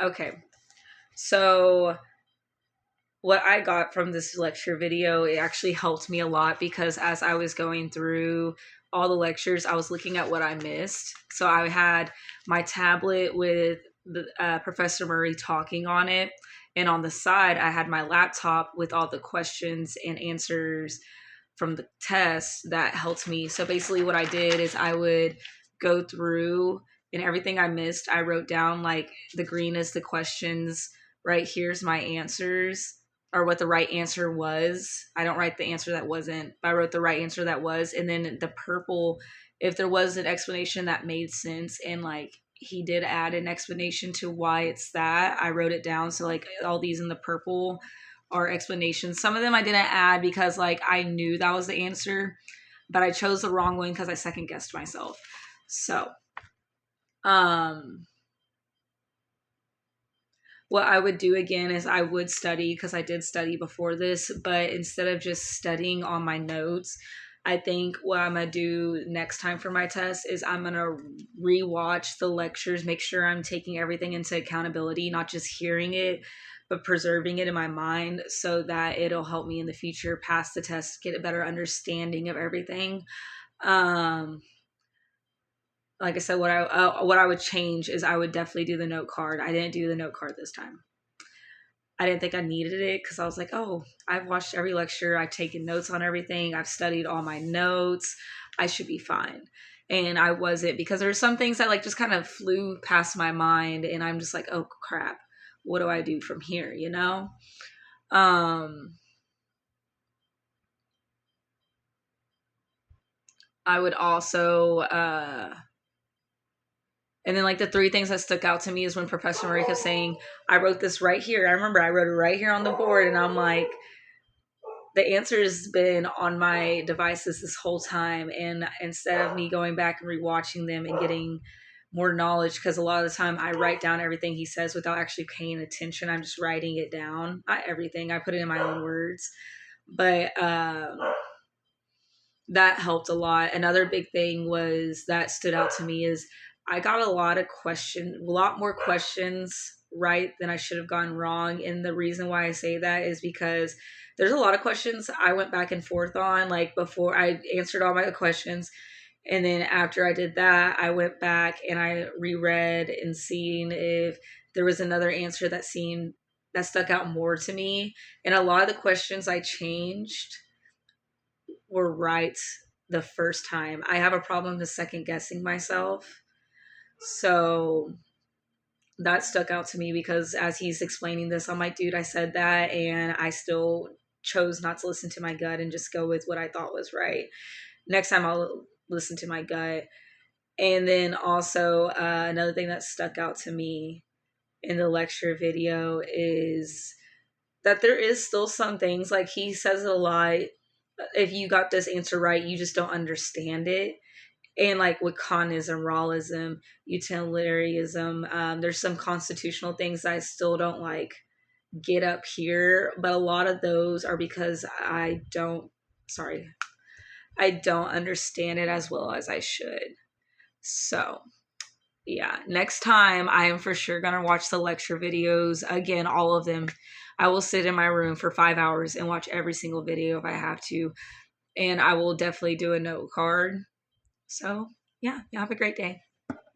Okay. So what I got from this lecture video, it actually helped me a lot because as I was going through all the lectures, I was looking at what I missed. So I had my tablet with Professor Murray talking on it. And on the side, I had my laptop with all the questions and answers from the test that helped me. So basically, what I did is I would go through and everything I missed, I wrote down like the green is the questions, right? Here's my answers or what the right answer was. I don't write the answer that wasn't, but I wrote the right answer that was. And then the purple, if there was an explanation that made sense and like he did add an explanation to why it's that, I wrote it down. So like all these in the purple are explanations. Some of them I didn't add because like I knew that was the answer, but I chose the wrong one because I second guessed myself. So, what I would do again is I would study because I did study before this, but instead of just studying on my notes, I think what I'm going to do next time for my test is I'm going to rewatch the lectures, make sure I'm taking everything into accountability, not just hearing it, but preserving it in my mind so that it'll help me in the future pass the test, get a better understanding of everything. Like I said, what I would change is I would definitely do the note card. I didn't do the note card this time. I didn't think I needed it because I was like, oh, I've watched every lecture, I've taken notes on everything, I've studied all my notes, I should be fine. And I wasn't, because there's some things that like just kind of flew past my mind and I'm just like, oh crap, what do I do from here, you know? I would also and then like the three things that stuck out to me is when Professor Marika saying, I wrote this right here. I remember I wrote it right here on the board and I'm like, the answer has been on my devices this whole time. And instead of me going back and rewatching them and getting more knowledge, because a lot of the time I write down everything he says without actually paying attention. I'm just writing it down. Not everything. I put it in my own words. But that helped a lot. Another big thing was that stood out to me is I got a lot more questions right than I should have gotten wrong. And the reason why I say that is because there's a lot of questions I went back and forth on. Like before I answered all my questions. And then after I did that, I went back and I reread and seen if there was another answer that stuck out more to me. And a lot of the questions I changed were right the first time. I have a problem with second guessing myself. So that stuck out to me because as he's explaining this, I'm like, dude, I said that and I still chose not to listen to my gut and just go with what I thought was right. Next time I'll listen to my gut. And then also another thing that stuck out to me in the lecture video is that there is still some things, like he says a lot, if you got this answer right, you just don't understand it. And like with Kanism, Rawlism, utilitarianism, there's some constitutional things I still don't like get up here, but a lot of those are because I don't understand it as well as I should. So yeah, next time I am for sure gonna watch the lecture videos again, all of them. I will sit in my room for 5 hours and watch every single video if I have to, and I will definitely do a note card. So yeah, you have a great day.